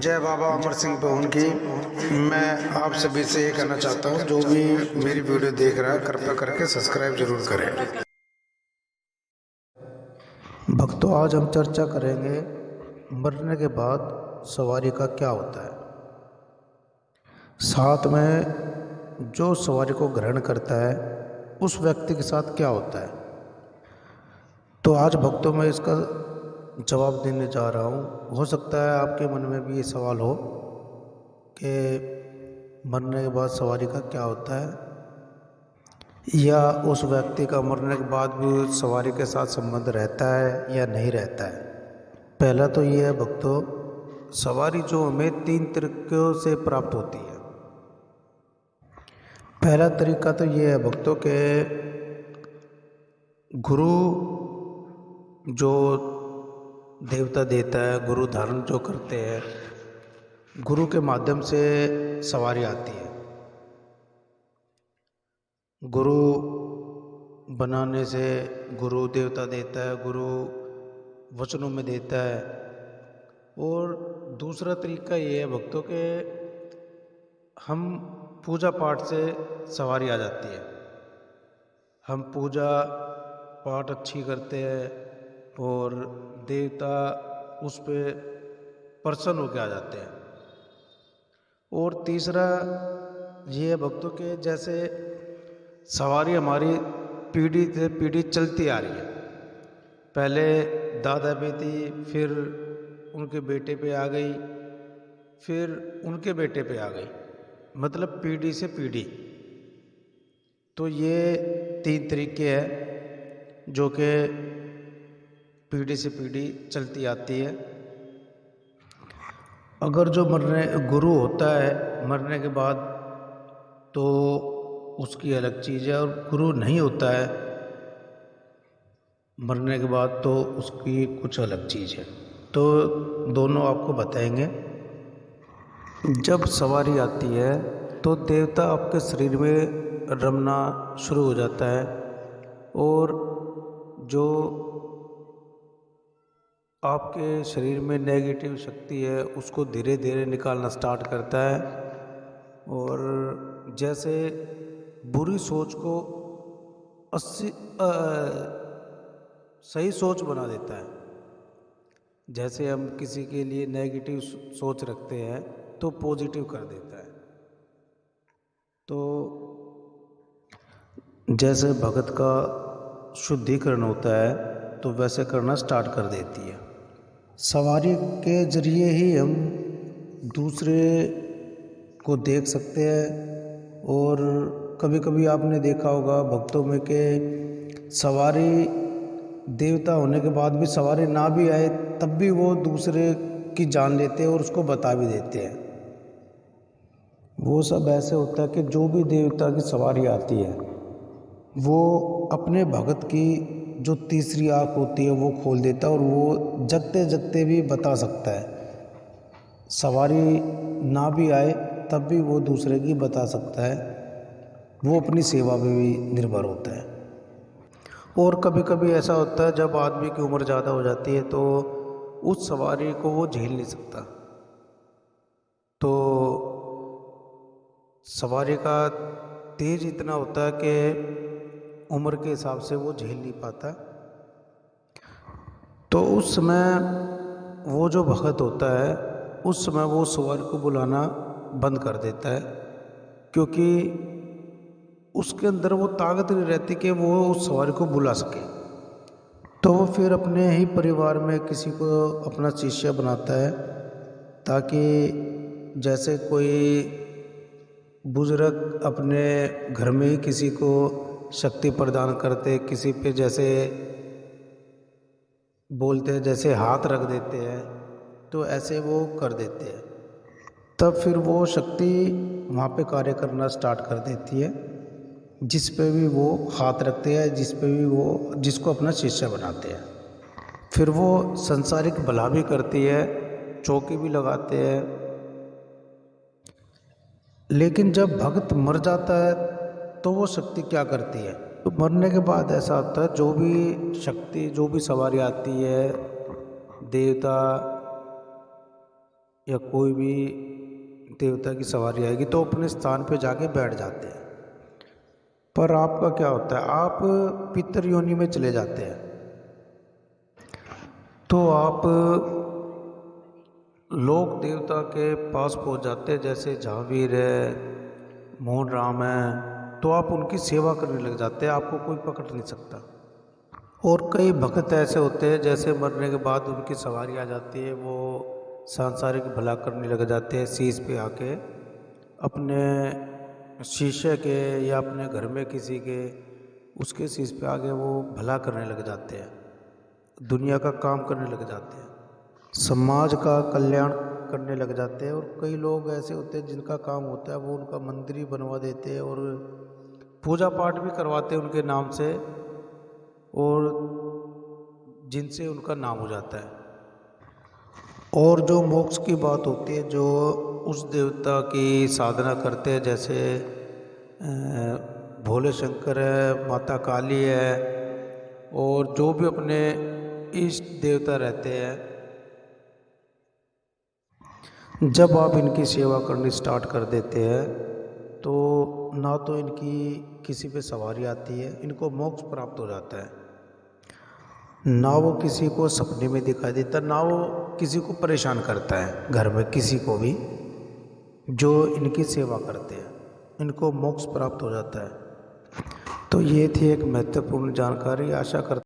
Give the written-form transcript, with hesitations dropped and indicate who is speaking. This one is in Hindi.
Speaker 1: जय बाबा अमर सिंह पहुन की। मैं आप सभी से ये कहना चाहता हूँ, जो भी मेरी वीडियो देख रहा है कृपया करके सब्सक्राइब जरूर करें। भक्तों, आज हम चर्चा करेंगे मरने के बाद सवारी का क्या होता है, साथ में जो सवारी को ग्रहण करता है उस व्यक्ति के साथ क्या होता है। तो आज भक्तों में इसका जवाब देने जा रहा हूँ। हो सकता है आपके मन में भी ये सवाल हो कि मरने के बाद सवारी का क्या होता है, या उस व्यक्ति का मरने के बाद भी सवारी के साथ संबंध रहता है या नहीं रहता है। पहला तो ये है भक्तों, सवारी जो हमें 3 तरीक़ों से प्राप्त होती है। पहला तरीका तो ये है भक्तों के गुरु जो देवता देता है, गुरु धारण जो करते हैं, गुरु के माध्यम से सवारी आती है। गुरु बनाने से गुरु देवता देता है, गुरु वचनों में देता है। और दूसरा तरीका ये है भक्तों के हम पूजा पाठ से सवारी आ जाती है। हम पूजा पाठ अच्छी करते हैं और देवता उस पे प्रसन्न होकर आ जाते हैं। और तीसरा ये है भक्तों के जैसे सवारी हमारी पीढ़ी से पीढ़ी चलती आ रही है। पहले दादा पे थी, फिर उनके बेटे पे आ गई, फिर उनके बेटे पे आ गई, मतलब पीढ़ी से पीढ़ी। तो ये 3 तरीके हैं जो कि पीढ़ी से पीढ़ी चलती आती है। अगर जो गुरु होता है मरने के बाद तो उसकी अलग चीज़ है, और गुरु नहीं होता है मरने के बाद तो उसकी कुछ अलग चीज़ है। तो दोनों आपको बताएंगे। जब सवारी आती है तो देवता आपके शरीर में रमना शुरू हो जाता है, और जो आपके शरीर में नेगेटिव शक्ति है उसको धीरे धीरे निकालना स्टार्ट करता है। और जैसे बुरी सोच को सही सोच बना देता है। जैसे हम किसी के लिए नेगेटिव सोच रखते हैं तो पॉजिटिव कर देता है। तो जैसे भगत का शुद्धिकरण होता है तो वैसे करना स्टार्ट कर देती है। सवारी के जरिए ही हम दूसरे को देख सकते हैं। और कभी कभी आपने देखा होगा भक्तों में कि सवारी देवता होने के बाद भी सवारी ना भी आए तब भी वो दूसरे की जान लेते हैं और उसको बता भी देते हैं। वो सब ऐसे होता है कि जो भी देवता की सवारी आती है वो अपने भगत की जो तीसरी आँख होती है वो खोल देता है, और वो जगते जगते भी बता सकता है। सवारी ना भी आए तब भी वो दूसरे की बता सकता है। वो अपनी सेवा पे भी निर्भर होता है। और कभी कभी ऐसा होता है जब आदमी की उम्र ज़्यादा हो जाती है तो उस सवारी को वो झेल नहीं सकता, तो सवारी का तेज इतना होता है कि उम्र के हिसाब से वो झेल नहीं पाता। तो उस समय वो जो भगत होता है उस समय वो सवारी को बुलाना बंद कर देता है, क्योंकि उसके अंदर वो ताकत नहीं रहती कि वो उस सवारी को बुला सके। तो वो फिर अपने ही परिवार में किसी को अपना शिष्य बनाता है, ताकि जैसे कोई बुजुर्ग अपने घर में ही किसी को शक्ति प्रदान करते, किसी पे जैसे बोलते हैं जैसे हाथ रख देते हैं, तो ऐसे वो कर देते हैं। तब फिर वो शक्ति वहाँ पे कार्य करना स्टार्ट कर देती है, जिस पे भी वो हाथ रखते हैं, जिस पे भी वो जिसको अपना शिष्य बनाते हैं। फिर वो संसारिक भला भी करती है, चौकी भी लगाते हैं। लेकिन जब भक्त मर जाता है तो वो शक्ति क्या करती है, तो मरने के बाद ऐसा होता है जो भी शक्ति जो भी सवारी आती है, देवता या कोई भी देवता की सवारी आएगी तो अपने स्थान पे जाके बैठ जाते हैं। पर आपका क्या होता है, आप पितर योनि में चले जाते हैं तो आप लोक देवता के पास पहुंच जाते हैं। जैसे झावीर है, मोहन राम है, तो आप उनकी सेवा करने लग जाते हैं, आपको कोई पकड़ नहीं सकता। और कई भक्त ऐसे होते हैं जैसे मरने के बाद उनकी सवारी आ जाती है, वो सांसारिक भला करने लग जाते हैं। शीश पे आके अपने शीशे के या अपने घर में किसी के उसके शीश पे आके वो भला करने लग जाते हैं, दुनिया का काम करने लग जाते हैं, समाज का कल्याण करने लग जाते हैं। और कई लोग ऐसे होते हैं जिनका काम होता है वो उनका मंदिर ही बनवा देते हैं और पूजा पाठ भी करवाते हैं उनके नाम से, और जिनसे उनका नाम हो जाता है। और जो मोक्ष की बात होती है, जो उस देवता की साधना करते हैं, जैसे भोले शंकर है, माता काली है, और जो भी अपने इष्ट देवता रहते हैं, जब आप इनकी सेवा करनी स्टार्ट कर देते हैं तो ना तो इनकी किसी पे सवारी आती है, इनको मोक्ष प्राप्त हो जाता है, ना वो किसी को सपने में दिखाई देता, ना वो किसी को परेशान करता है, घर में किसी को भी जो इनकी सेवा करते हैं, इनको मोक्ष प्राप्त हो जाता है। तो ये थी एक महत्वपूर्ण जानकारी। आशा करता